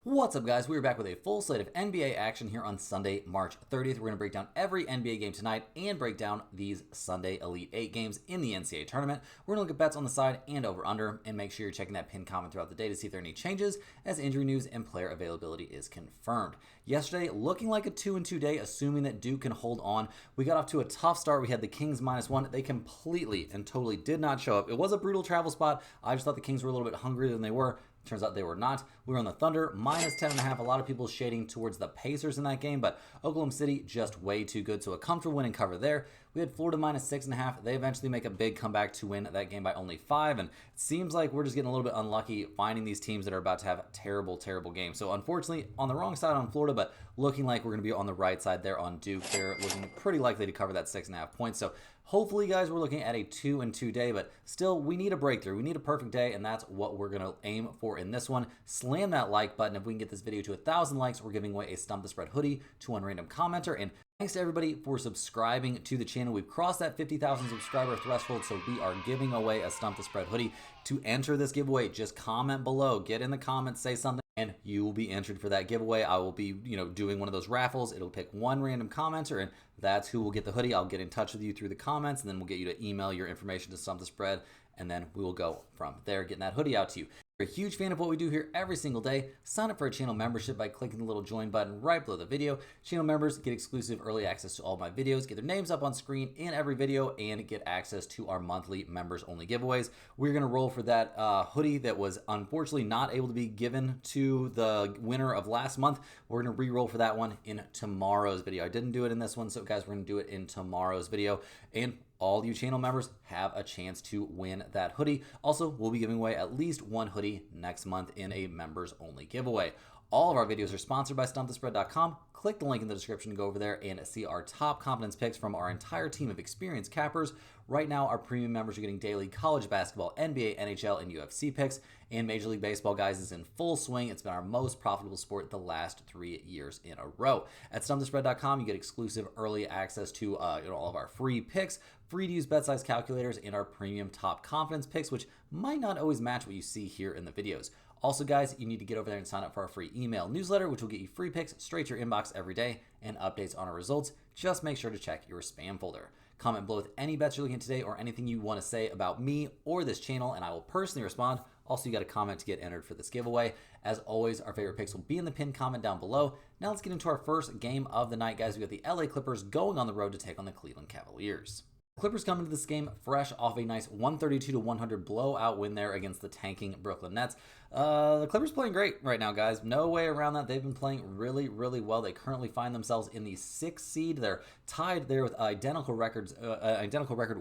What's up, guys? We're back with a full slate of NBA action here on Sunday, March 30th. We're going to break down every NBA game tonight and break down these Sunday Elite 8 games in the NCAA tournament. We're going to look at bets on the side and over-under and make sure you're checking that pinned comment throughout the day to see if there are any changes as injury news and player availability is confirmed. Yesterday, looking like a 2-2 day, assuming that Duke can hold on. We got off to a tough start. We had the Kings -1. They completely and totally did not show up. It was a brutal travel spot. I just thought the Kings were a little bit hungrier than they were. Turns out they were not. We were on the Thunder, -10.5. A lot of people shading towards the Pacers in that game, but Oklahoma City just way too good. So a comfortable win and cover there. We had Florida -6.5. They eventually make a big comeback to win that game by only 5. And it seems like we're just getting a little bit unlucky finding these teams that are about to have terrible, terrible games. So unfortunately, on the wrong side on Florida, but looking like we're going to be on the right side there on Duke. They're looking pretty likely to cover that 6.5 points. So hopefully, guys, we're looking at a 2-2 day, but still, we need a breakthrough. We need a perfect day, and that's what we're going to aim for in this one. Slam that like button. If we can get this video to 1,000 likes, we're giving away a Stump the Spread hoodie to one random commenter. And thanks to everybody for subscribing to the channel. We've crossed that 50,000 subscriber threshold, so we are giving away a Stump the Spread hoodie. To enter this giveaway, just comment below. Get in the comments, say something, and you will be entered for that giveaway. I will be, doing one of those raffles. It'll pick one random commenter, and that's who will get the hoodie. I'll get in touch with you through the comments, and then we'll get you to email your information to Stump the Spread, and then we will go from there, getting that hoodie out to you. If you're a huge fan of what we do here every single day, sign up for a channel membership by clicking the little join button right below the video. Channel members get exclusive early access to all my videos, get their names up on screen in every video, and get access to our monthly members only giveaways. We're going to roll for that hoodie that was unfortunately not able to be given to the winner of last month. We're going to re-roll for that one in tomorrow's video. I didn't do it in this one, so guys, we're going to do it in tomorrow's video. And all you channel members have a chance to win that hoodie. Also, we'll be giving away at least one hoodie next month in a members only giveaway. All of our videos are sponsored by StumpTheSpread.com. Click the link in the description to go over there and see our top confidence picks from our entire team of experienced cappers. Right now, our premium members are getting daily college basketball, NBA, NHL, and UFC picks, and Major League Baseball, guys, is in full swing. It's been our most profitable sport the last 3 years in a row. At StumpTheSpread.com, you get exclusive early access to all of our free picks, free to use bet size calculators, and our premium top confidence picks, which might not always match what you see here in the videos. Also, guys, you need to get over there and sign up for our free email newsletter, which will get you free picks straight to your inbox every day and updates on our results. Just make sure to check your spam folder. Comment below with any bets you're looking at today or anything you want to say about me or this channel, and I will personally respond. Also, you got a comment to get entered for this giveaway. As always, our favorite picks will be in the pinned comment down below. Now let's get into our first game of the night, guys. We got the LA Clippers going on the road to take on the Cleveland Cavaliers. Clippers come into this game fresh off a nice 132-100 blowout win there against the tanking Brooklyn Nets. The Clippers playing great right now, guys. No way around that. They've been playing really, really well. They currently find themselves in the 6th seed. They're tied there with identical record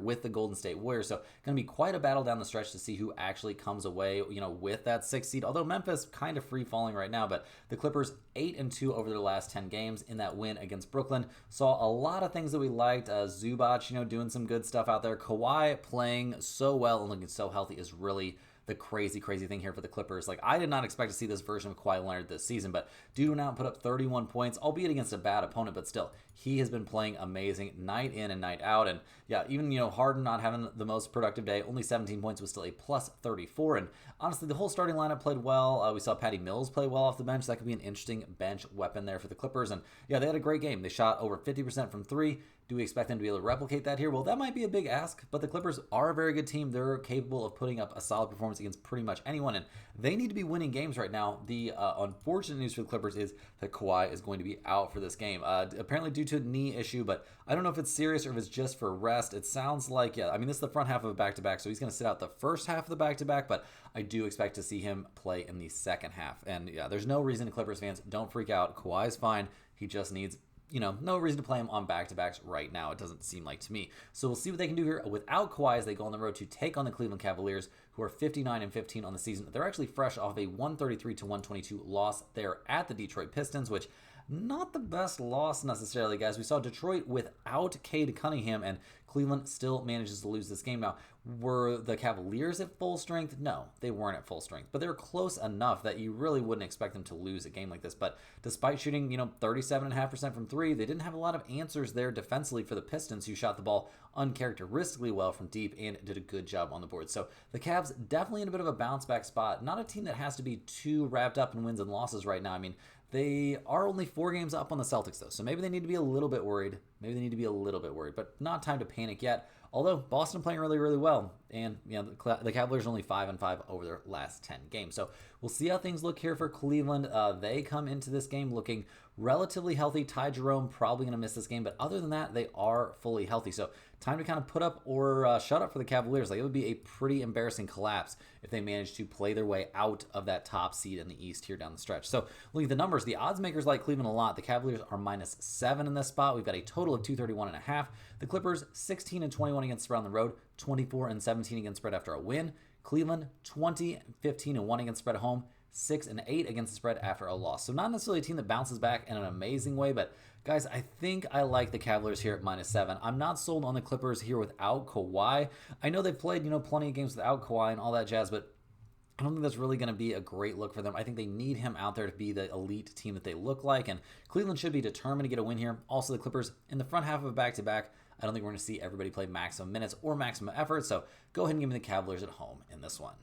with the Golden State Warriors. So going to be quite a battle down the stretch to see who actually comes away, with that 6th seed. Although Memphis kind of free falling right now, but the Clippers 8-2 over their last 10 games in that win against Brooklyn. Saw a lot of things that we liked. Zubac, doing some good stuff out there. Kawhi playing so well and looking so healthy is really the crazy thing here for the Clippers. Like, I did not expect to see this version of Kawhi Leonard this season, but dude went out and put up 31 points, albeit against a bad opponent, but still, he has been playing amazing night in and night out. And yeah, even, Harden not having the most productive day, only 17 points was still a plus 34. And honestly, the whole starting lineup played well. We saw Patty Mills play well off the bench. That could be an interesting bench weapon there for the Clippers. And yeah, they had a great game. They shot over 50% from 3. Do we expect them to be able to replicate that here? Well, that might be a big ask, but the Clippers are a very good team. They're capable of putting up a solid performance against pretty much anyone, and they need to be winning games right now. The unfortunate news for the Clippers is that Kawhi is going to be out for this game, apparently due to a knee issue, but I don't know if it's serious or if it's just for rest. It sounds like, this is the front half of a back-to-back, so he's going to sit out the first half of the back-to-back, but I do expect to see him play in the second half. And yeah, there's no reason, Clippers fans, don't freak out. Kawhi's fine. He just needs no reason to play him on back-to-backs right now, it doesn't seem like to me. So we'll see what they can do here without Kawhi as they go on the road to take on the Cleveland Cavaliers, who are 59-15 on the season. They're actually fresh off a 133-122 loss there at the Detroit Pistons, which not the best loss necessarily, guys. We saw Detroit without Cade Cunningham, and Cleveland still manages to lose this game. Now, Were the Cavaliers at full strength? No, they weren't at full strength, but they were close enough that you really wouldn't expect them to lose a game like this. But despite shooting, 37.5% from three, they didn't have a lot of answers there defensively for the Pistons, who shot the ball uncharacteristically well from deep and did a good job on the board. So the Cavs definitely in a bit of a bounce back spot. Not a team that has to be too wrapped up in wins and losses right now. I mean, they are only 4 games up on the Celtics, though, so maybe they need to be a little bit worried. But not time to panic yet. Although Boston playing really, really well, and the Cavaliers are only 5-5 over their last 10 games. So we'll see how things look here for Cleveland. They come into this game looking relatively healthy. Ty Jerome probably going to miss this game, but other than that, they are fully healthy. So time to kind of put up or shut up for the Cavaliers. Like, it would be a pretty embarrassing collapse if they managed to play their way out of that top seed in the East here down the stretch. So looking at the numbers, the odds makers like Cleveland a lot. The Cavaliers are -7 in this spot. We've got a total of 231.5. The Clippers 16-21 against spread on the road, 24-17 against spread after a win. Cleveland 20-15-1 against spread at home, 6-8 against the spread after a loss. So not necessarily a team that bounces back in an amazing way, but guys, I think I like the Cavaliers here at -7. I'm not sold on the Clippers here without Kawhi. I know they've played, plenty of games without Kawhi and all that jazz, but I don't think that's really going to be a great look for them. I think they need him out there to be the elite team that they look like, and Cleveland should be determined to get a win here. Also, the Clippers in the front half of a back-to-back, I don't think we're going to see everybody play maximum minutes or maximum effort, so go ahead and give me the Cavaliers at home in this one.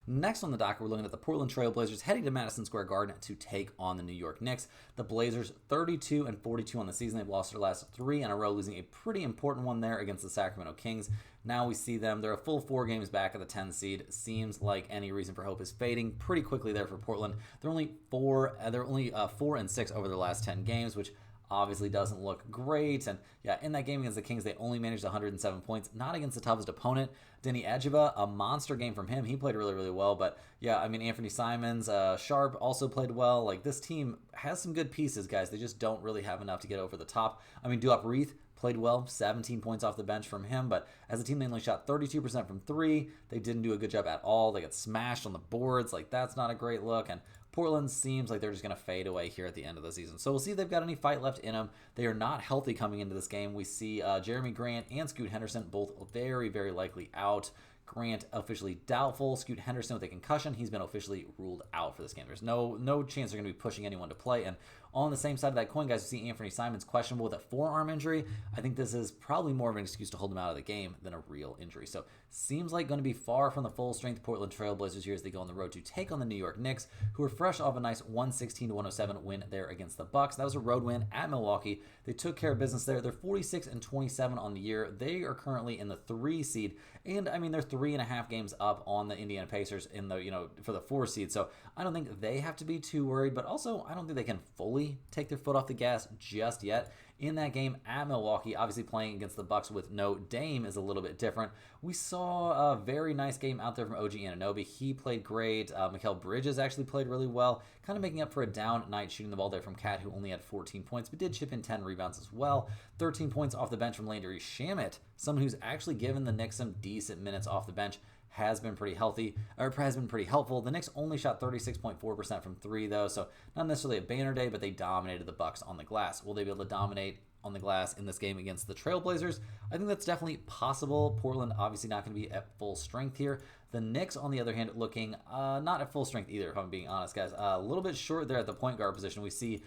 Next on the docket, we're looking at the Portland Trailblazers heading to Madison Square Garden to take on the New York Knicks. The Blazers 32-42 on the season. They've lost their last 3 in a row, losing a pretty important one there against the Sacramento Kings. Now we see them. They're a full 4 games back at the 10 seed. Seems like any reason for hope is fading pretty quickly there for Portland. They're only 4-6 over their last 10 games, which obviously doesn't look great. And yeah, in that game against the Kings, they only managed 107 points, not against the toughest opponent. Denny Adjiva, a monster game from him. He played really, really well. But yeah, I mean, Anthony Simons, Sharp also played well. Like, this team has some good pieces, guys. They just don't really have enough to get over the top. I mean, Duop Reith played well, 17 points off the bench from him, but as a team, they only shot 32% from 3. They didn't do a good job at all. They got smashed on the boards. Like, that's not a great look, and Portland seems like they're just going to fade away here at the end of the season. So we'll see if they've got any fight left in them. They are not healthy coming into this game. We see Jeremy Grant and Scoot Henderson both very, very likely out. Grant officially doubtful. Scoot Henderson with a concussion, he's been officially ruled out for this game. There's no chance they're going to be pushing anyone to play. And on the same side of that coin, guys, we see Anthony Simons questionable with a forearm injury. I think this is probably more of an excuse to hold him out of the game than a real injury. So seems like going to be far from the full strength Portland Trailblazers here as they go on the road to take on the New York Knicks, who are fresh off a nice 116-107 win there against the Bucks. That was a road win at Milwaukee. They took care of business there. They're 46-27 on the year. They are currently in the 3 seed, and I mean, they're 3.5 games up on the Indiana Pacers in the for the 4 seed. So I don't think they have to be too worried, but also I don't think they can fully take their foot off the gas just yet. In that game at Milwaukee, obviously playing against the Bucks with no Dame is a little bit different. We saw a very nice game out there from OG Anunoby. He played great. Mikal Bridges actually played really well, kind of making up for a down night shooting the ball there from Cat, who only had 14 points, but did chip in 10 rebounds as well. 13 points off the bench from Landry Shamet, someone who's actually given the Knicks some decent minutes off the bench. Has been pretty healthy, or has been pretty helpful. The Knicks only shot 36.4% from 3, though, so not necessarily a banner day, but they dominated the Bucks on the glass. Will they be able to dominate on the glass in this game against the Trailblazers? I think that's definitely possible. Portland obviously not going to be at full strength here. The Knicks, on the other hand, looking not at full strength either, if I'm being honest, guys. A little bit short there at the point guard position. We see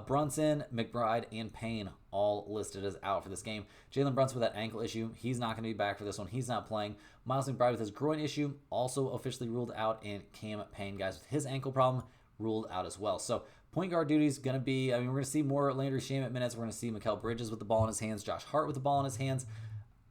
Brunson, McBride, and Payne all listed as out for this game. Jalen Brunson with that ankle issue, he's not going to be back for this one. He's not playing. Miles McBride with his groin issue, also officially ruled out. And Cam Payne, guys, with his ankle problem, ruled out as well. So point guard duty is going to be, we're going to see more Landry Shamet minutes. We're going to see Mikal Bridges with the ball in his hands, Josh Hart with the ball in his hands.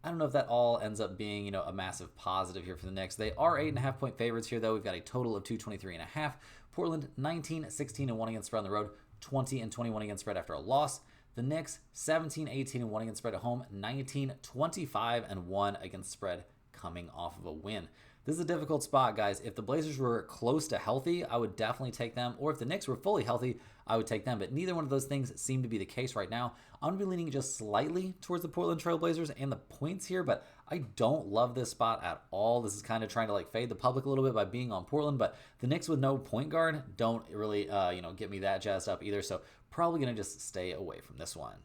I don't know if that all ends up being, a massive positive here for the Knicks. They are 8.5 point favorites here, though. We've got a total of 223.5. Portland 19-16-1 against spread on the road, 20-21 against spread after a loss. The Knicks 17-18-1 against spread at home, 19-25-1 against spread coming off of a win. This is a difficult spot, guys. If the Blazers were close to healthy, I would definitely take them. Or if the Knicks were fully healthy, I would take them. But neither one of those things seem to be the case right now. I'm going to be leaning just slightly towards the Portland Trailblazers and the points here, but I don't love this spot at all. This is kind of trying to fade the public a little bit by being on Portland, but the Knicks with no point guard don't really, get me that jazzed up either. So probably going to just stay away from this one.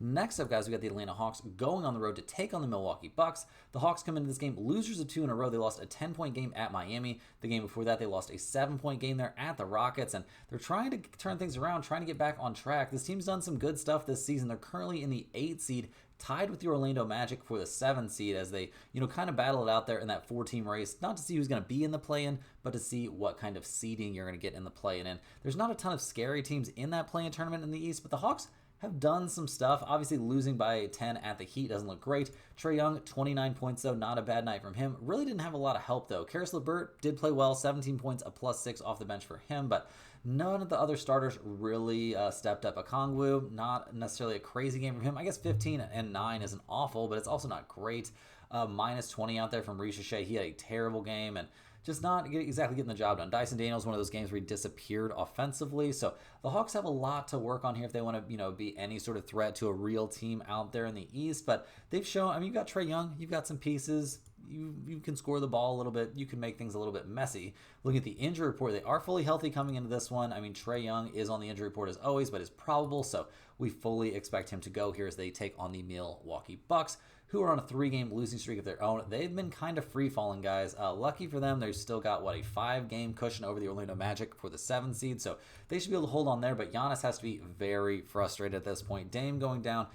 Next up, guys, we got the Atlanta Hawks going on the road to take on the Milwaukee Bucks. The Hawks come into this game losers of 2 in a row. They lost a 10-point game at Miami. The game before that, they lost a 7-point game there at the Rockets, and they're trying to turn things around, trying to get back on track. This team's done some good stuff this season. They're currently in the 8th seed, tied with the Orlando Magic for the 7th seed as they, kind of battle it out there in that 4-team race, not to see who's going to be in the play-in, but to see what kind of seeding you're going to get in the play-in. And there's not a ton of scary teams in that play-in tournament in the East, but the Hawks have done some stuff. Obviously, losing by 10 at the Heat doesn't look great. Trae Young, 29 points, though. Not a bad night from him. Really didn't have a lot of help, though. Karis LeVert did play well. 17 points, a +6 off the bench for him, but none of the other starters really stepped up. Okongwu, not necessarily a crazy game from him. I guess 15 and 9 isn't awful, but it's also not great. -20 out there from Ricochet. He had a terrible game, and just not exactly getting the job done. Dyson Daniels, one of those games where he disappeared offensively. So the Hawks have a lot to work on here if they want to, be any sort of threat to a real team out there in the East. But they've shown, you've got Trae Young, you've got some pieces. You can score the ball a little bit. You can make things a little bit messy. Looking at the injury report, they are fully healthy coming into this one. Trae Young is on the injury report as always, but is probable. So we fully expect him to go here as they take on the Milwaukee Bucks, who are on a 3-game losing streak of their own. They've been kind of free-falling, guys. Lucky for them, they've still got, a 5-game cushion over the Orlando Magic for the 7th seed, so they should be able to hold on there, but Giannis has to be very frustrated at this point. Dame going down,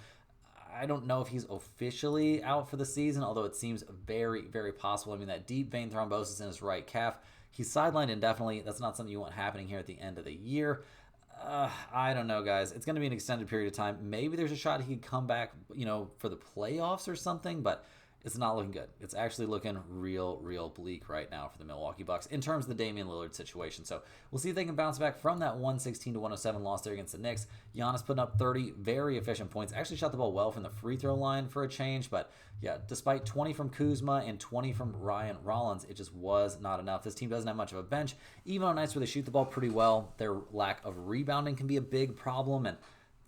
I don't know if he's officially out for the season, although it seems very, very possible. That deep vein thrombosis in his right calf, he's sidelined indefinitely. That's not something you want happening here at the end of the year. I don't know, guys. It's going to be an extended period of time. Maybe there's a shot he could come back, for the playoffs or something, but it's not looking good. It's actually looking real bleak right now for the Milwaukee Bucks in terms of the Damian Lillard situation. So we'll see if they can bounce back from that 116-107 loss there against the Knicks. Giannis putting up 30 very efficient points. Actually shot the ball well from the free throw line for a change, but yeah, despite 20 from Kuzma and 20 from Ryan Rollins, it just was not enough. This team doesn't have much of a bench. Even on nights where they shoot the ball pretty well, their lack of rebounding can be a big problem, and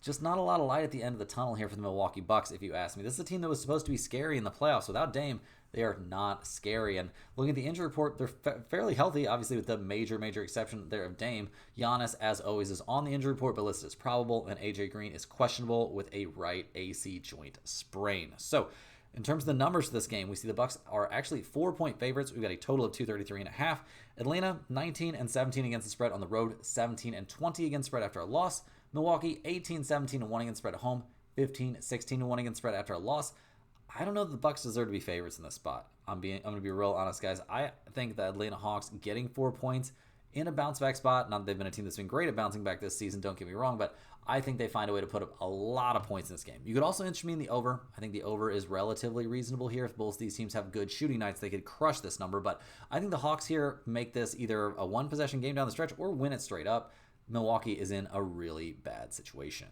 just not a lot of light at the end of the tunnel here for the Milwaukee Bucks, if you ask me. This is a team that was supposed to be scary in the playoffs. Without Dame, they are not scary. And looking at the injury report, they're fairly healthy, obviously with the major exception there of Dame. Giannis, as always, is on the injury report, but listed as probable, and AJ Green is questionable with a right AC joint sprain. So in terms of the numbers for this game, we see the Bucks are actually 4-point favorites. We've got a total of 233.5. Atlanta, 19-17 against the spread on the road, 17-20 against spread after a loss. Milwaukee, 18-17-1 against spread at home, 15-16-1 against spread after a loss. I don't know that the Bucks deserve to be favorites in this spot. I'm going to be real honest, guys. I think the Atlanta Hawks getting 4 points in a bounce back spot. Not that they've been a team that's been great at bouncing back this season, don't get me wrong, but I think they find a way to put up a lot of points in this game. You could also interest me in the over. I think the over is relatively reasonable here. If both these teams have good shooting nights, they could crush this number, but I think the Hawks here make this either a one-possession game down the stretch or win it straight up. Milwaukee is in a really bad situation.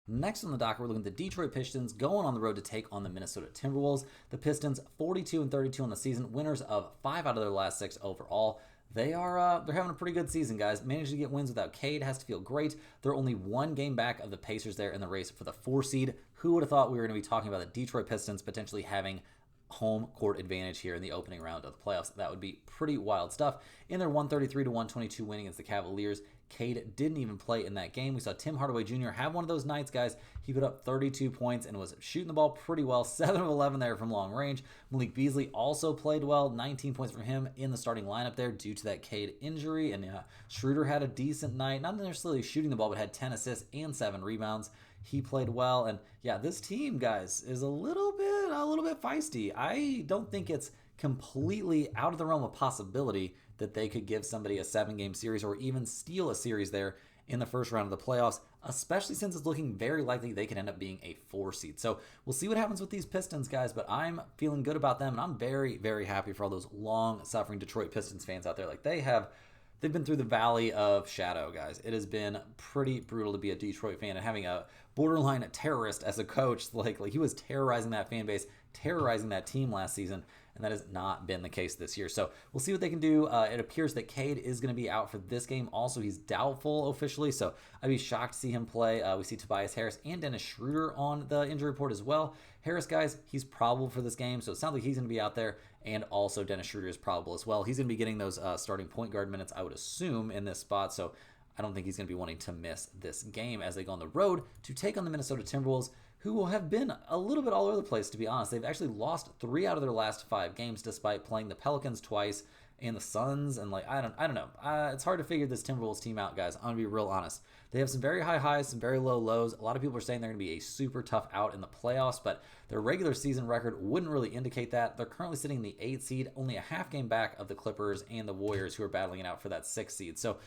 Next on the docket, we're looking at the Detroit Pistons going on the road to take on the Minnesota Timberwolves. The Pistons, 42-32 on the season, winners of 5 out of their last 6 overall. They're having a pretty good season, guys. Managed to get wins without Cade, has to feel great. They're only 1 game back of the Pacers there in the race for the 4 seed. Who would have thought we were going to be talking about the Detroit Pistons potentially having home court advantage here in the opening round of the playoffs? That would be pretty wild stuff. In their 133-122 win against the Cavaliers, Cade didn't even play in that game. We saw Tim Hardaway Jr. have one of those nights, guys. He put up 32 points and was shooting the ball pretty well. 7 of 11 there from long range. Malik Beasley also played well. 19 points from him in the starting lineup there due to that Cade injury. And Schroeder had a decent night. Not necessarily shooting the ball, but had 10 assists and 7 rebounds. He played well. And yeah, this team, guys, is a little bit feisty. I don't think it's completely out of the realm of possibility that they could give somebody a 7-game series or even steal a series there in the first round of the playoffs, especially since it's looking very likely they could end up being a 4 seed. So we'll see what happens with these Pistons, guys, but I'm feeling good about them, and I'm very, very happy for all those long-suffering Detroit Pistons fans out there. They've been through the valley of shadow, guys. It has been pretty brutal to be a Detroit fan, and having a borderline terrorist as a coach, like he was terrorizing that fan base, terrorizing that team last season, and that has not been the case this year. So we'll see what they can do. It appears that Cade is going to be out for this game. Also, he's doubtful officially, so I'd be shocked to see him play. We see Tobias Harris and Dennis Schroeder on the injury report as well. Harris, guys, he's probable for this game, so it sounds like he's going to be out there, and also Dennis Schroeder is probable as well. He's going to be getting those starting point guard minutes, I would assume, in this spot, so I don't think he's going to be wanting to miss this game as they go on the road to take on the Minnesota Timberwolves, who have been a little bit all over the place, to be honest. They've actually lost 3 out of their last 5 games, despite playing the Pelicans twice and the Suns, and I don't know. It's hard to figure this Timberwolves team out, guys. I'm gonna be real honest. They have some very high highs, some very low lows. A lot of people are saying they're gonna be a super tough out in the playoffs, but their regular season record wouldn't really indicate that. They're currently sitting in the 8th seed, only a half game back of the Clippers and the Warriors, who are battling it out for that 6th seed. So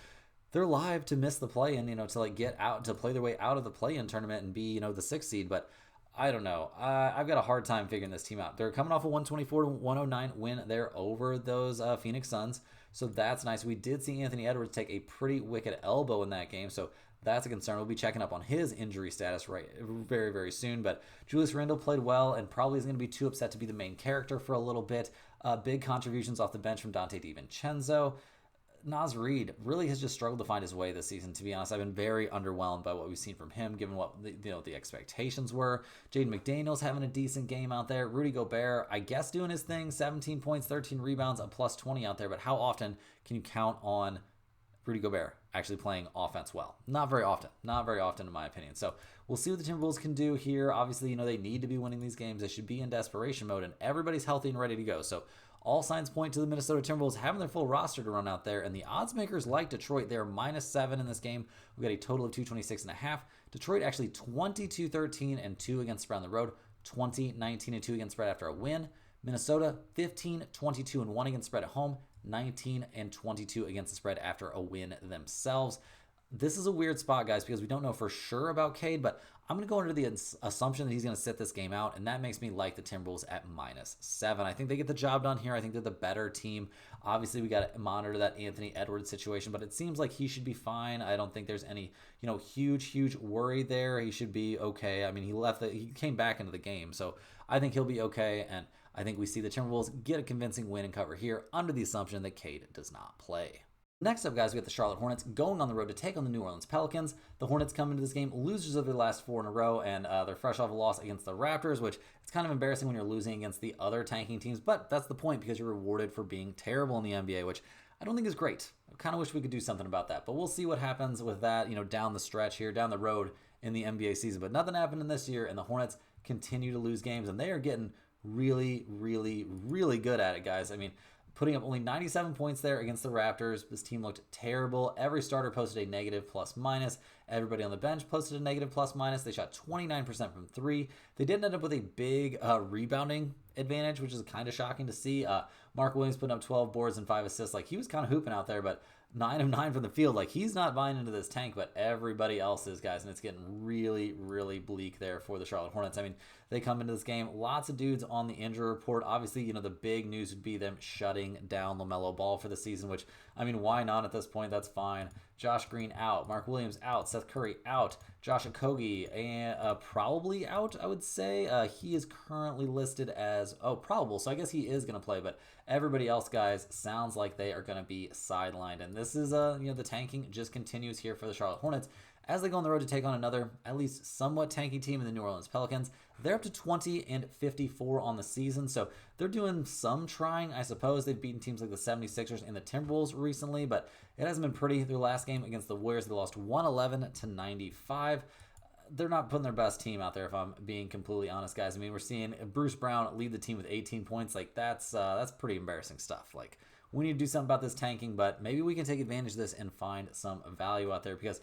they're live to miss the play-in, to get out, to play their way out of the play-in tournament and be, the 6th seed, but I don't know. I've got a hard time figuring this team out. They're coming off a 124-109 win there over those Phoenix Suns, so that's nice. We did see Anthony Edwards take a pretty wicked elbow in that game, so that's a concern. We'll be checking up on his injury status very, very soon, but Julius Randle played well and probably isn't going to be too upset to be the main character for a little bit. Big contributions off the bench from Dante DiVincenzo. Naz Reid really has just struggled to find his way this season, to be honest. I've been very underwhelmed by what we've seen from him, given what the expectations were. Jaden McDaniels having a decent game out there. Rudy Gobert, I guess, doing his thing. 17 points, 13 rebounds, a plus 20 out there. But how often can you count on Rudy Gobert actually playing offense well? Not very often. Not very often, in my opinion. So we'll see what the Timberwolves can do here. Obviously, they need to be winning these games. They should be in desperation mode, and everybody's healthy and ready to go. So all signs point to the Minnesota Timberwolves having their full roster to run out there, and the odds makers like Detroit. They're -7 in this game. We got a total of 226.5. Detroit actually 22-13-2 against spread on the road, 20-19-2 against spread after a win. Minnesota 15-22-1 against spread at home, 19-22 against the spread after a win themselves. This is a weird spot, guys, because we don't know for sure about Cade, but I'm going to go under the assumption that he's going to sit this game out, and that makes me like the Timberwolves at -7. I think they get the job done here. I think they're the better team. Obviously, we got to monitor that Anthony Edwards situation, but it seems like he should be fine. I don't think there's any, huge worry there. He should be okay. I mean, he came back into the game, so I think he'll be okay, and I think we see the Timberwolves get a convincing win and cover here under the assumption that Cade does not play. Next up, guys, we have the Charlotte Hornets going on the road to take on the New Orleans Pelicans. The Hornets come into this game losers of their last 4 in a row, and they're fresh off a loss against the Raptors, which it's kind of embarrassing when you're losing against the other tanking teams, but that's the point because you're rewarded for being terrible in the NBA, which I don't think is great. I kind of wish we could do something about that, but we'll see what happens with that, down the stretch here, down the road in the NBA season. But nothing happened in this year, and the Hornets continue to lose games, and they are getting really, really, really good at it, guys. I mean, putting up only 97 points there against the Raptors. This team looked terrible. Every starter posted a negative plus-minus. Everybody on the bench posted a negative plus-minus. They shot 29% from 3. They did end up with a big rebounding advantage, which is kind of shocking to see. Mark Williams putting up 12 boards and 5 assists. He was kind of hooping out there, but 9 of 9 from the field. He's not buying into this tank, but everybody else is, guys, and it's getting really, really bleak there for the Charlotte Hornets. I mean, they come into this game, lots of dudes on the injury report. Obviously, the big news would be them shutting down LaMelo Ball for the season, which, I mean, why not at this point? That's fine. Josh Green out, Mark Williams out, Seth Curry out, Josh Okogie and probably out, I would say. He is currently listed as probable, so I guess he is going to play, but everybody else, guys, sounds like they are going to be sidelined, and this is the tanking just continues here for the Charlotte Hornets as they go on the road to take on another at least somewhat tanky team in the New Orleans Pelicans. They're up to 20-54 on the season, so they're doing some trying, I suppose. They've beaten teams like the 76ers and the Timberwolves recently, but it hasn't been pretty. Their last game against the Warriors, they lost 111-95. They're not putting their best team out there, if I'm being completely honest, guys. I mean, we're seeing Bruce Brown lead the team with 18 points. That's pretty embarrassing stuff. We need to do something about this tanking, but maybe we can take advantage of this and find some value out there because,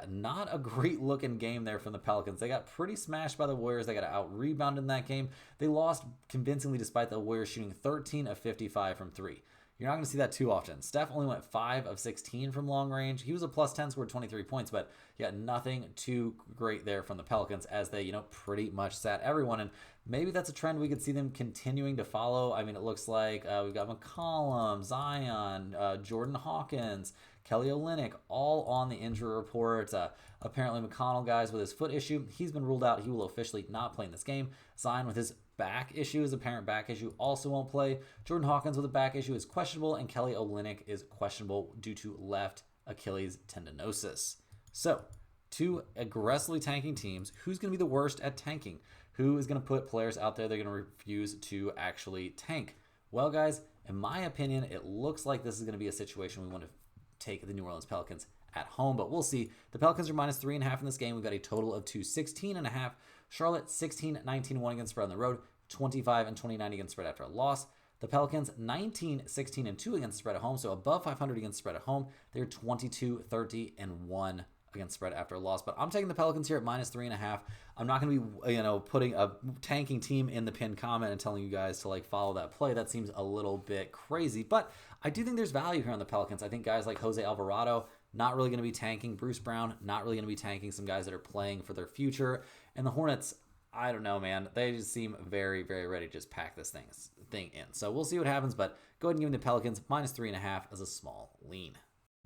not a great looking game there from the Pelicans. They got pretty smashed by the Warriors. They got out-rebounded in that game. They lost convincingly despite the Warriors shooting 13 of 55 from 3. You're not going to see that too often. Steph only went 5 of 16 from long range. He was a plus 10, scored 23 points, but nothing too great there from the Pelicans as they, pretty much sat everyone. And maybe that's a trend we could see them continuing to follow. I mean, it looks like we've got McCollum, Zion, Jordan Hawkins, Kelly Olynyk, all on the injury report. Apparently McConnell, guys, with his foot issue, he's been ruled out. He will officially not play in this game. Zion with his back issue, his apparent back issue, also won't play. Jordan Hawkins with a back issue is questionable, and Kelly Olynyk is questionable due to left Achilles tendinosis. So, 2 aggressively tanking teams. Who's going to be the worst at tanking? Who is going to put players out there that are going to refuse to actually tank? Well, guys, in my opinion, it looks like this is going to be a situation we want to take the New Orleans Pelicans at home, but we'll see. The Pelicans are minus 3.5 in this game. We've got a total of 216.5. Charlotte 16-19-1 against spread on the road, 25-29 against spread after a loss. The Pelicans 19-16-2 against spread at home, so above 500 against spread at home. They're 22-30-1 against spread after a loss. But I'm taking the Pelicans here at minus 3.5. I'm not going to be, putting a tanking team in the pinned comment and telling you guys to like follow that play. That seems a little bit crazy, but I do think there's value here on the Pelicans. I think guys like Jose Alvarado, not really going to be tanking. Bruce Brown, not really going to be tanking. Some guys that are playing for their future. And the Hornets, I don't know, man. They just seem very, very ready to just pack this thing in. So we'll see what happens, but go ahead and give me the Pelicans minus 3.5 as a small lean.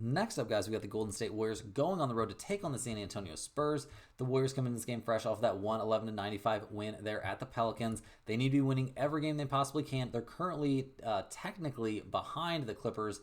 Next up, guys, we got the Golden State Warriors going on the road to take on the San Antonio Spurs. The Warriors come into this game fresh off that 111-95 win there at the Pelicans. They need to be winning every game they possibly can. They're currently technically behind the Clippers,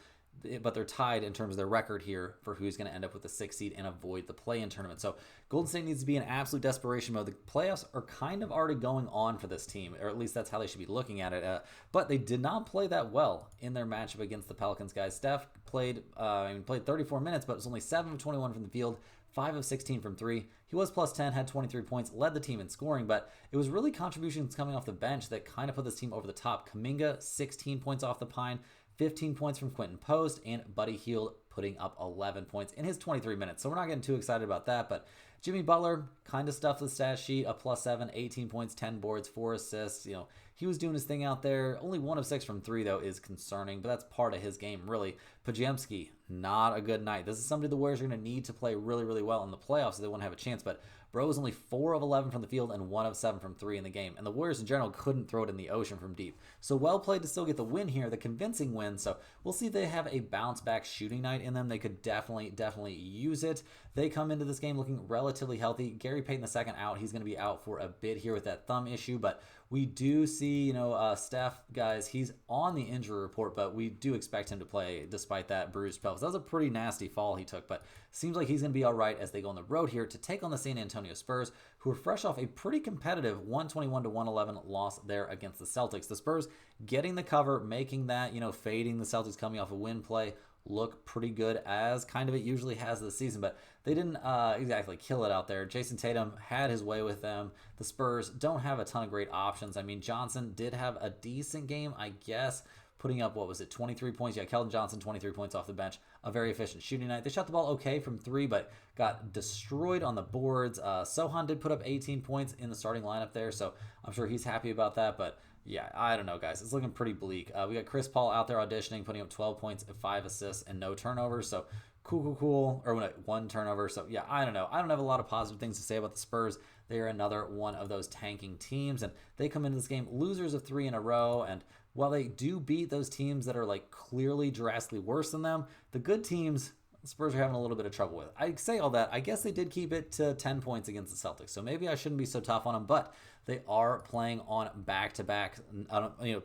but they're tied in terms of their record here for who's going to end up with the 6th seed and avoid the play-in tournament. So Golden State needs to be in absolute desperation mode. The playoffs are kind of already going on for this team, or at least that's how they should be looking at it. But they did not play that well in their matchup against the Pelicans, guys. Steph played 34 minutes, but it was only 7 of 21 from the field, 5 of 16 from 3. He was plus 10, had 23 points, led the team in scoring, but it was really contributions coming off the bench that kind of put this team over the top. Kuminga, 16 points off the pine, 15 points from Quentin Post, and Buddy Hield putting up 11 points in his 23 minutes. So we're not getting too excited about that, but Jimmy Butler kind of stuffed the stat sheet, a plus 7, 18 points, 10 boards, 4 assists. He was doing his thing out there. Only 1 of 6 from 3, though, is concerning, but that's part of his game, really. Podziemski, not a good night. This is somebody the Warriors are going to need to play really, really well in the playoffs so they won't have a chance, but Bro was only 4 of 11 from the field and 1 of 7 from 3 in the game. And the Warriors in general couldn't throw it in the ocean from deep. So well played to still get the win here, the convincing win. So we'll see if they have a bounce back shooting night in them. They could definitely use it. They come into this game looking relatively healthy. Gary Payton II out. He's going to be out for a bit here with that thumb issue. But we do see, Steph, guys, he's on the injury report, but we do expect him to play despite that bruised pelvis. That was a pretty nasty fall he took, but seems like he's going to be all right as they go on the road here to take on the San Antonio Spurs, who are fresh off a pretty competitive 121-111 loss there against the Celtics. The Spurs getting the cover, making that, fading the Celtics coming off a win play look pretty good, as kind of it usually has this season, but they didn't exactly kill it out there. Jason Tatum had his way with them. The Spurs don't have a ton of great options. I mean, Johnson did have a decent game, I guess, putting up, 23 points? Yeah, Keldon Johnson, 23 points off the bench. A very efficient shooting night. They shot the ball okay from 3, but got destroyed on the boards. Sohan did put up 18 points in the starting lineup there, so I'm sure he's happy about that, but yeah, I don't know, guys. It's looking pretty bleak. We got Chris Paul out there auditioning, putting up 12 points, 5 assists, and no turnovers. So cool. Or 1 turnover. So yeah, I don't know. I don't have a lot of positive things to say about the Spurs. They are another one of those tanking teams, and they come into this game losers of 3 in a row. And while they do beat those teams that are like clearly drastically worse than them, the good teams, the Spurs are having a little bit of trouble with. I say all that. I guess they did keep it to 10 points against the Celtics, so maybe I shouldn't be so tough on them, but they are playing on back-to-back,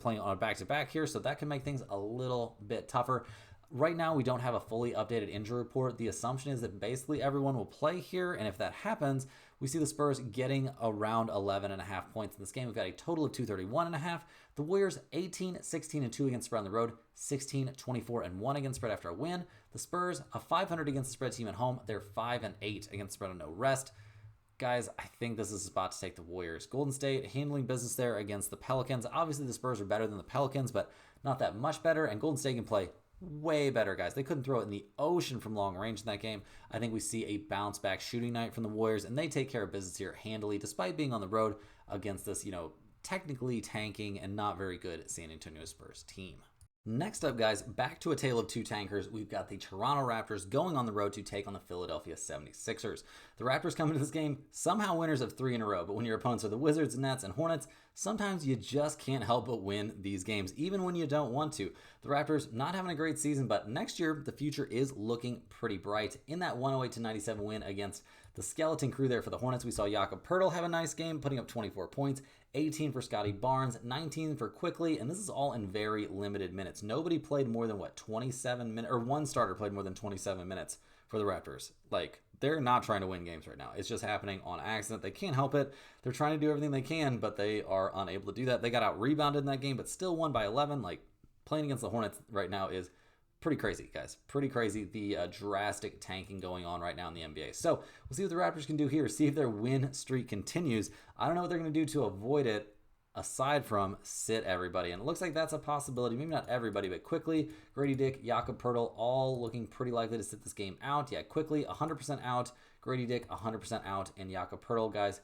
playing on a back-to-back here, so that can make things a little bit tougher. Right now, we don't have a fully updated injury report. The assumption is that basically everyone will play here, and if that happens, we see the Spurs getting around 11.5 points in this game. We've got a total of 231.5. The Warriors 18-16-2 against spread on the road, 16-24-1 against spread after a win. The Spurs a 500 against the spread team at home. They're 5-8 against spread on no rest. Guys, I think this is a spot to take the Warriors. Golden State handling business there against the Pelicans. Obviously, the Spurs are better than the Pelicans, but not that much better, and Golden State can play way better, guys. They couldn't throw it in the ocean from long range in that game. I think we see a bounce back shooting night from the Warriors, and they take care of business here handily, despite being on the road against this, technically tanking and not very good San Antonio Spurs team. Next up, guys, back to a tale of 2 tankers. We've got the Toronto Raptors going on the road to take on the Philadelphia 76ers. The Raptors come into this game somehow winners of 3 in a row, but when your opponents are the Wizards, Nets, and Hornets, sometimes you just can't help but win these games, even when you don't want to. The Raptors not having a great season, but next year, the future is looking pretty bright. In that 108-97 win against the Skeleton Crew there for the Hornets, we saw Jakob Poeltl have a nice game, putting up 24 points, 18 for Scotty Barnes, 19 for Quickly, and this is all in very limited minutes. Nobody played more than, 27 minutes, or one starter played more than 27 minutes for the Raptors. They're not trying to win games right now. It's just happening on accident. They can't help it. They're trying to do everything they can, but they are unable to do that. They got out-rebounded in that game, but still won by 11. Playing against the Hornets right now is pretty crazy, guys. Pretty crazy, the drastic tanking going on right now in the NBA. So we'll see what the Raptors can do here, see if their win streak continues. I don't know what they're going to do to avoid it, aside from sit everybody. And it looks like that's a possibility. Maybe not everybody, but quickly, Grady Dick, Jakob Poeltl, all looking pretty likely to sit this game out. Yeah, quickly, 100% out. Grady Dick, 100% out. And Jakob Poeltl, guys,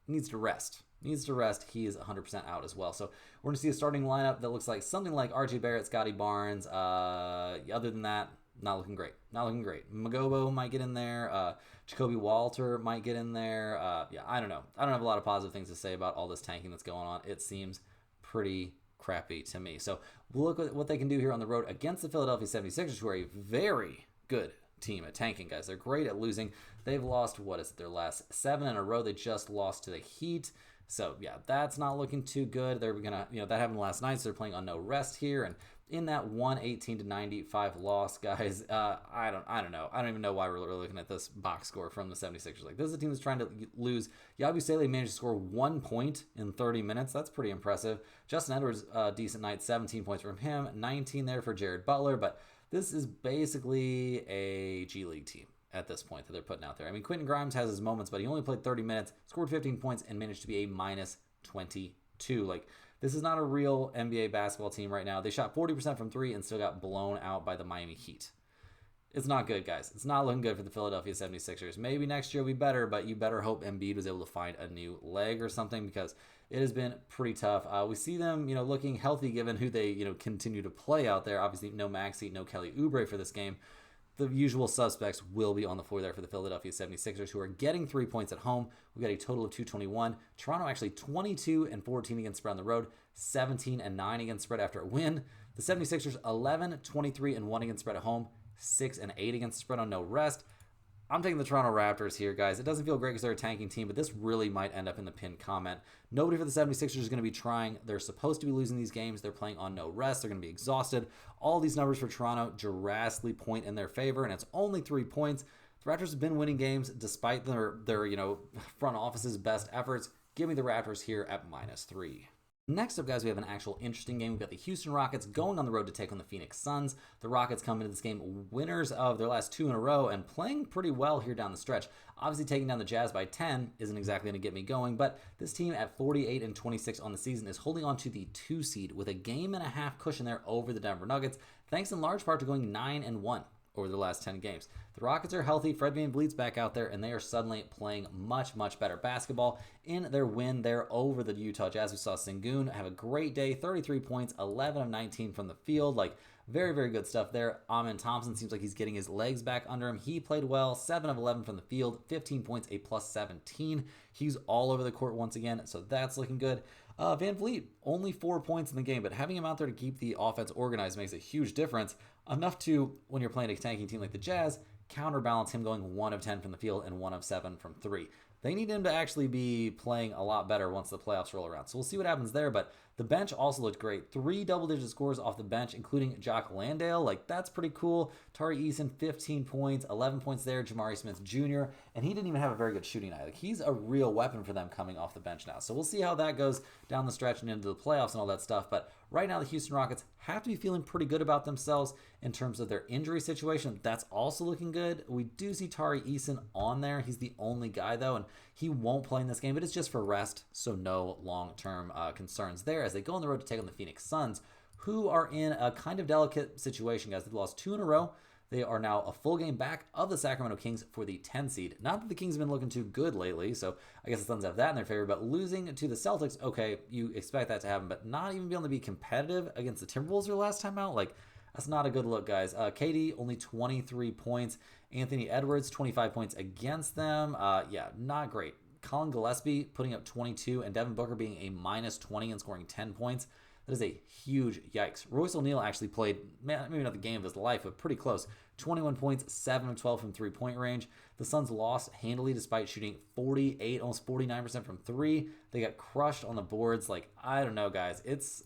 needs to rest. He is 100% out as well. So we're going to see a starting lineup that looks like something like RJ Barrett, Scotty Barnes. Other than that, not looking great. Magobo might get in there. Jacoby Walter might get in there. Yeah, I don't know. I don't have a lot of positive things to say about all this tanking that's going on. It seems pretty crappy to me. So we'll look at what they can do here on the road against the Philadelphia 76ers, who are a very good team at tanking, guys. They're great at losing. They've lost, their last 7 in a row. They just lost to the Heat. So yeah, that's not looking too good. They're gonna, that happened last night, so they're playing on no rest here. And in that 118-95 loss, guys, I don't know. I don't even know why we're looking at this box score from the 76ers. Like, this is a team that's trying to lose. Yabusele managed to score 1 point in 30 minutes. That's pretty impressive. Justin Edwards, decent night, 17 points from him, 19 there for Jared Butler. But this is basically a G League team at this point that they're putting out there. I mean, Quentin Grimes has his moments, but he only played 30 minutes, scored 15 points, and managed to be a minus 22. Like, this is not a real NBA basketball team right now. They shot 40% from 3 and still got blown out by the Miami Heat. It's not good, guys. It's not looking good for the Philadelphia 76ers. Maybe next year will be better, but you better hope Embiid was able to find a new leg or something, because it has been pretty tough. We see them, looking healthy given who they, continue to play out there. Obviously, no Maxey, no Kelly Oubre for this game. The usual suspects will be on the floor there for the Philadelphia 76ers, who are getting 3 points at home. We got a total of 221. Toronto actually 22-14 against spread on the road, 17-9 against spread after a win. The 76ers 11-23-1 against spread at home, 6-8 against spread on no rest. I'm taking the Toronto Raptors here, guys. It doesn't feel great because they're a tanking team, but this really might end up in the pinned comment. Nobody for the 76ers is going to be trying. They're supposed to be losing these games. They're playing on no rest. They're going to be exhausted. All these numbers for Toronto drastically point in their favor, and it's only 3 points. The Raptors have been winning games despite their front office's best efforts. Give me the Raptors here at -3. Next up, guys, we have an actual interesting game. We've got the Houston Rockets going on the road to take on the Phoenix Suns. The Rockets come into this game winners of their last 2 in a row and playing pretty well here down the stretch. Obviously, taking down the Jazz by 10 isn't exactly going to get me going, but this team at 48-26 on the season is holding on to the 2 seed with a 1.5 cushion there over the Denver Nuggets, thanks in large part to going 9-1 over the last 10 games. The Rockets are healthy. Fred VanVleet's back out there, and they are suddenly playing much, much better basketball in their win there over the Utah Jazz. We saw Sengun have a great day, 33 points, 11 of 19 from the field. Like, very, very good stuff there. Amen Thompson seems like he's getting his legs back under him. He played well, 7 of 11 from the field, 15 points, a +17. He's all over the court once again, so that's looking good. VanVleet, only 4 points in the game, but having him out there to keep the offense organized makes a huge difference. Enough to, when you're playing a tanking team like the Jazz, counterbalance him going 1 of 10 from the field and 1 of 7 from 3. They need him to actually be playing a lot better once the playoffs roll around. So we'll see what happens there, but the bench also looked great. 3 double-digit scores off the bench, including Jock Landale. Like, that's pretty cool. Tari Eason, 15 points, 11 points there. Jamari Smith Jr., and he didn't even have a very good shooting night. Like, he's a real weapon for them coming off the bench now. So we'll see how that goes down the stretch and into the playoffs and all that stuff. But right now, the Houston Rockets have to be feeling pretty good about themselves in terms of their injury situation. That's also looking good. We do see Tari Eason on there. He's the only guy, though, and he won't play in this game, but it's just for rest, so no long-term concerns there as they go on the road to take on the Phoenix Suns, who are in a kind of delicate situation, guys. They've lost 2 in a row. They are now a full game back of the Sacramento Kings for the 10 seed. Not that the Kings have been looking too good lately, so I guess the Suns have that in their favor, but losing to the Celtics, okay, you expect that to happen, but not even being able to be competitive against the Timberwolves their last time out, like, that's not a good look, guys. KD, only 23 points. Anthony Edwards, 25 points against them. Yeah, not great. Colin Gillespie putting up 22 and Devin Booker being a -20 and scoring 10 points. That is a huge yikes. Royce O'Neal actually played, maybe not the game of his life, but pretty close. 21 points, 7 of 12 from three-point range. The Suns lost handily despite shooting 48, almost 49% from 3. They got crushed on the boards. Like, I don't know, guys. It's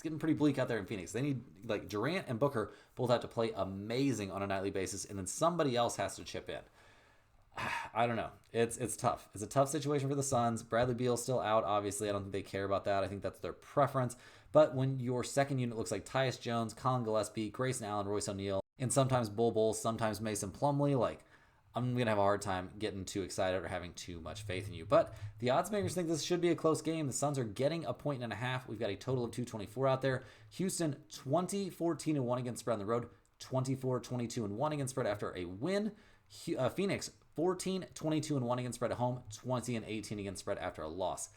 getting pretty bleak out there in Phoenix. They need, like, Durant and Booker both have to play amazing on a nightly basis, and then somebody else has to chip in. I don't know. It's tough. It's a tough situation for the Suns. Bradley Beal's still out, obviously. I don't think they care about that. I think that's their preference. But when your second unit looks like Tyus Jones, Colin Gillespie, Grayson Allen, Royce O'Neal, and sometimes Bol Bol, sometimes Mason Plumlee, like, I'm going to have a hard time getting too excited or having too much faith in you. But the odds makers think this should be a close game. The Suns are getting a point and a half. We've got a total of 224 out there. Houston 20-14-1 against spread on the road, 24-22-1 against spread after a win. Phoenix 14-22-1 against spread at home, 20-18 against spread after a loss.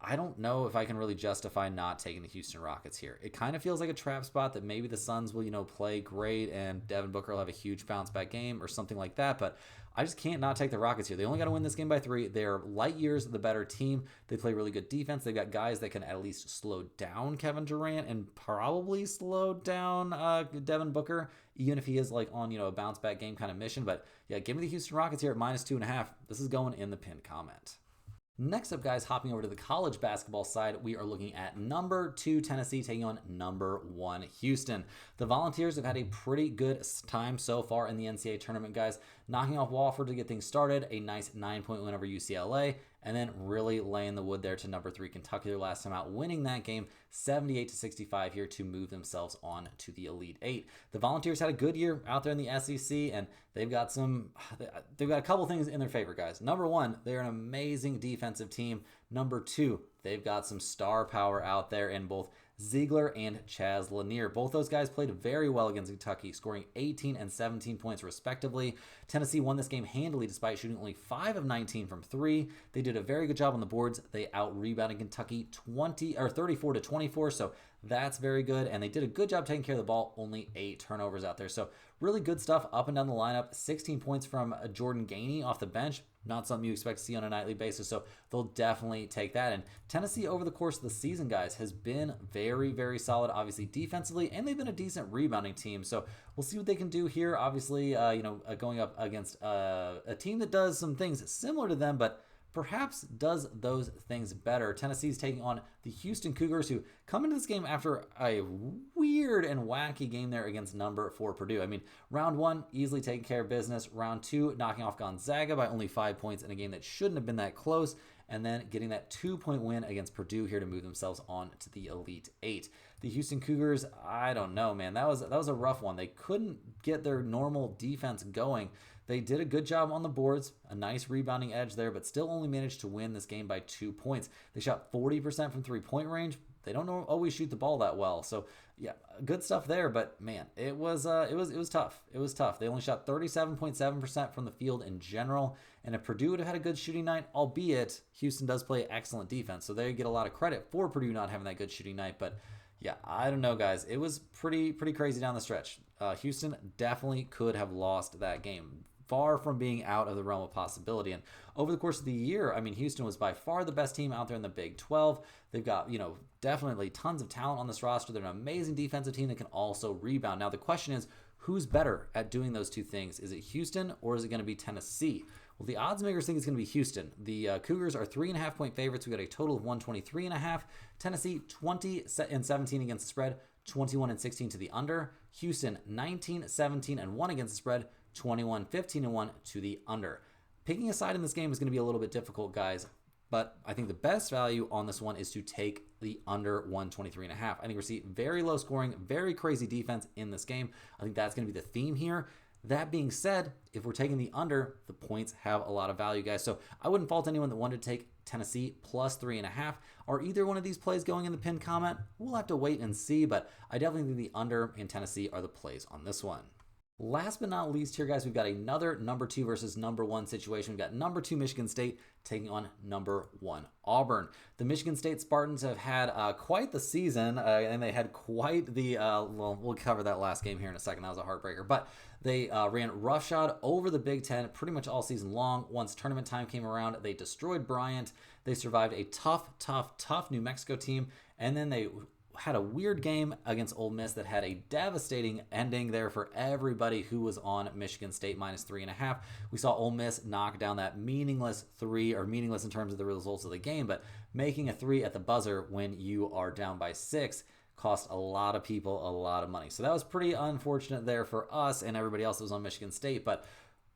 I don't know if I can really justify not taking the Houston Rockets here. It kind of feels like a trap spot that maybe the Suns will, play great and Devin Booker will have a huge bounce back game or something like that, but I just can't not take the Rockets here. They only got to win this game by 3. They're light years the better team. They play really good defense. They've got guys that can at least slow down Kevin Durant and probably slow down Devin Booker, even if he is on a bounce back game kind of mission. But yeah, give me the Houston Rockets here at -2.5. This is going in the pinned comment. Next up, guys, hopping over to the college basketball side, we are looking at number 2 Tennessee taking on number 1 Houston. The Volunteers have had a pretty good time so far in the NCAA tournament, guys, knocking off Wofford to get things started, a nice 9-point win over UCLA, and then really laying the wood there to number 3 Kentucky their last time out, winning that game 78-65 here to move themselves on to the Elite 8. The Volunteers had a good year out there in the SEC, and they've got a couple things in their favor, guys. Number 1, they're an amazing defensive team. Number 2, they've got some star power out there in both Ziegler and Chaz Lanier. Both those guys played very well against Kentucky, scoring 18 and 17 points respectively. Tennessee won this game handily despite shooting only 5 of 19 from 3. They did a very good job on the boards. They out-rebounded Kentucky 34-24, so that's very good. And they did a good job taking care of the ball, only 8 turnovers out there. So really good stuff up and down the lineup. 16 points from Jordan Gainey off the bench. Not something you expect to see on a nightly basis, so they'll definitely take that. And Tennessee, over the course of the season, guys, has been very, very solid, obviously, defensively, and they've been a decent rebounding team. So we'll see what they can do here. Obviously, going up against a team that does some things similar to them, but perhaps does those things better. Tennessee's taking on the Houston Cougars, who come into this game after a weird and wacky game there against number 4 Purdue. I mean, round 1, easily taking care of business. Round 2, knocking off Gonzaga by only 5 points in a game that shouldn't have been that close. And then getting that 2-point win against Purdue here to move themselves on to the Elite 8. The Houston Cougars, I don't know, man. That was a rough one. They couldn't get their normal defense going. They did a good job on the boards, a nice rebounding edge there, but still only managed to win this game by 2 points. They shot 40% from 3-point range. They don't always shoot the ball that well. So, yeah, good stuff there, but man, it was tough. It was tough. They only shot 37.7% from the field in general, and if Purdue would have had a good shooting night, albeit Houston does play excellent defense, so they get a lot of credit for Purdue not having that good shooting night, but yeah, I don't know, guys. It was pretty crazy down the stretch. Houston definitely could have lost that game. Far from being out of the realm of possibility. And over the course of the year, I mean, Houston was by far the best team out there in the Big 12. They've got, definitely tons of talent on this roster. They're an amazing defensive team that can also rebound. Now, the question is, who's better at doing those two things? Is it Houston or is it going to be Tennessee? Well, the odds makers think it's going to be Houston. The Cougars are 3.5-point favorites. We got a total of 123.5. Tennessee 20-17 against the spread, 21-16 to the under. Houston 19-17-1 against the spread, 21-15-1 to the under. Picking a side in this game is going to be a little bit difficult, guys, but I think the best value on this one is to take the under 123.5. I think we're seeing very low scoring, very crazy defense in this game. I think that's going to be the theme here. That being said, if we're taking the under, the points have a lot of value, guys. So I wouldn't fault anyone that wanted to take Tennessee plus 3.5. Are either one of these plays going in the pinned comment? We'll have to wait and see, but I definitely think the under and Tennessee are the plays on this one. Last but not least here, guys, we've got another number 2 versus number 1 situation. We've got number 2 Michigan State taking on number 1 Auburn. The Michigan State Spartans have had quite the season, and they had quite the, we'll cover that last game here in a second. That was a heartbreaker. But they ran roughshod over the Big Ten pretty much all season long. Once tournament time came around, they destroyed Bryant. They survived a tough New Mexico team, and then they had a weird game against Ole Miss that had a devastating ending there for everybody who was on Michigan State minus 3.5. We saw Ole Miss knock down that meaningless 3, or meaningless in terms of the results of the game, but making a 3 at the buzzer when you are down by 6 cost a lot of people a lot of money. So that was pretty unfortunate there for us and everybody else that was on Michigan State, but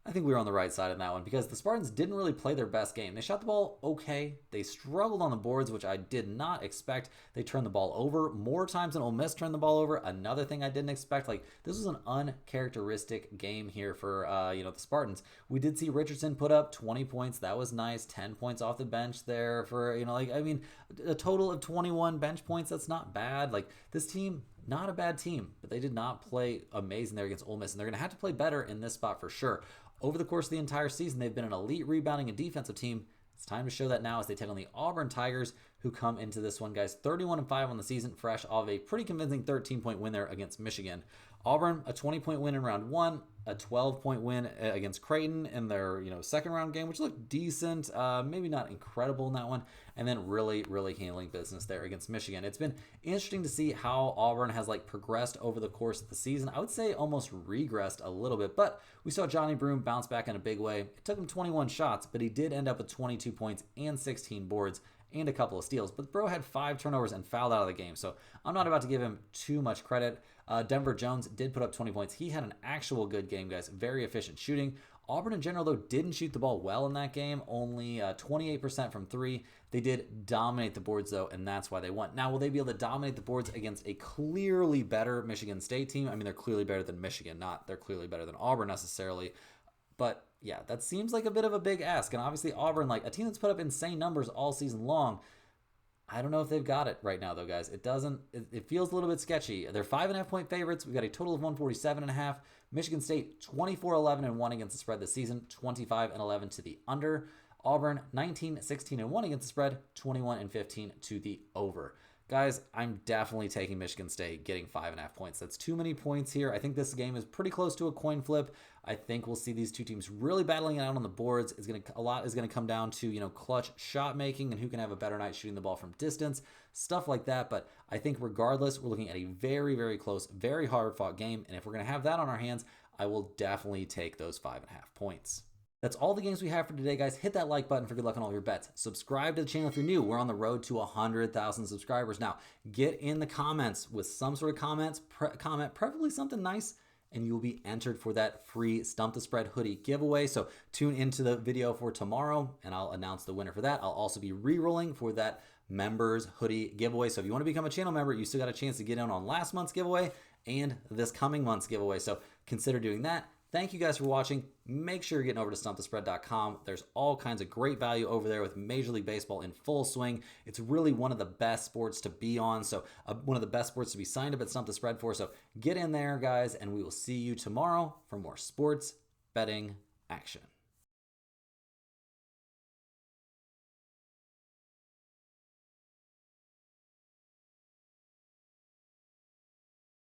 I think we were on the right side in that one because the Spartans didn't really play their best game. They shot the ball okay. They struggled on the boards, which I did not expect. They turned the ball over more times than Ole Miss turned the ball over. Another thing I didn't expect. Like, this was an uncharacteristic game here for the Spartans. We did see Richardson put up 20 points. That was nice. 10 points off the bench there for a total of 21 bench points. That's not bad. Like, this team, not a bad team, but they did not play amazing there against Ole Miss, and they're going to have to play better in this spot for sure. Over the course of the entire season, they've been an elite rebounding and defensive team. It's time to show that now as they take on the Auburn Tigers, who come into this one, guys, 31-5 on the season, fresh off a pretty convincing 13-point win there against Michigan. Auburn, a 20-point win in round one, a 12-point win against Creighton in their second round game, which looked decent, maybe not incredible in that one, and then really handling business there against Michigan. It's been interesting to see how Auburn has progressed over the course of the season. I would say almost regressed a little bit, but we saw Johnny Broome bounce back in a big way. It took him 21 shots, but he did end up with 22 points and 16 boards and a couple of steals. But bro had 5 turnovers and fouled out of the game, so I'm not about to give him too much credit. Denver Jones did put up 20 points. He had an actual good game, guys. Very efficient shooting. Auburn in general, though, didn't shoot the ball well in that game. Only 28% from 3. They did dominate the boards, though, and that's why they won. Now, will they be able to dominate the boards against a clearly better Michigan State team? I mean, they're clearly better than Michigan, not they're clearly better than Auburn necessarily. But yeah, that seems like a bit of a big ask. And obviously Auburn, a team that's put up insane numbers all season long, I don't know if they've got it right now, though, guys. It feels a little bit sketchy. They're 5.5-point favorites. We've got a total of 147.5. Michigan State 24-11-1 against the spread this season, 25-11 to the under. Auburn 19-16-1 against the spread, 21-15 to the over. Guys, I'm definitely taking Michigan State getting 5.5 points. That's too many points here. I think this game is pretty close to a coin flip. I think we'll see these two teams really battling it out on the boards. A lot is going to come down to, clutch shot making and who can have a better night shooting the ball from distance, stuff like that. But I think regardless, we're looking at a very, very close, very hard fought game. And if we're going to have that on our hands, I will definitely take those 5.5 points. That's all the games we have for today, guys. Hit that like button for good luck on all your bets. Subscribe to the channel if you're new. We're on the road to 100,000 subscribers. Now, get in the comments with some sort of comment, preferably something nice, and you will be entered for that free Stump the Spread hoodie giveaway. So tune into the video for tomorrow, and I'll announce the winner for that. I'll also be re-rolling for that members hoodie giveaway. So if you want to become a channel member, you still got a chance to get in on last month's giveaway and this coming month's giveaway. So consider doing that. Thank you guys for watching. Make sure you're getting over to stumpthespread.com. There's all kinds of great value over there with Major League Baseball in full swing. It's really one of the best sports to be on. So one of the best sports to be signed up at Stump the Spread for. So get in there, guys, and we will see you tomorrow for more sports betting action.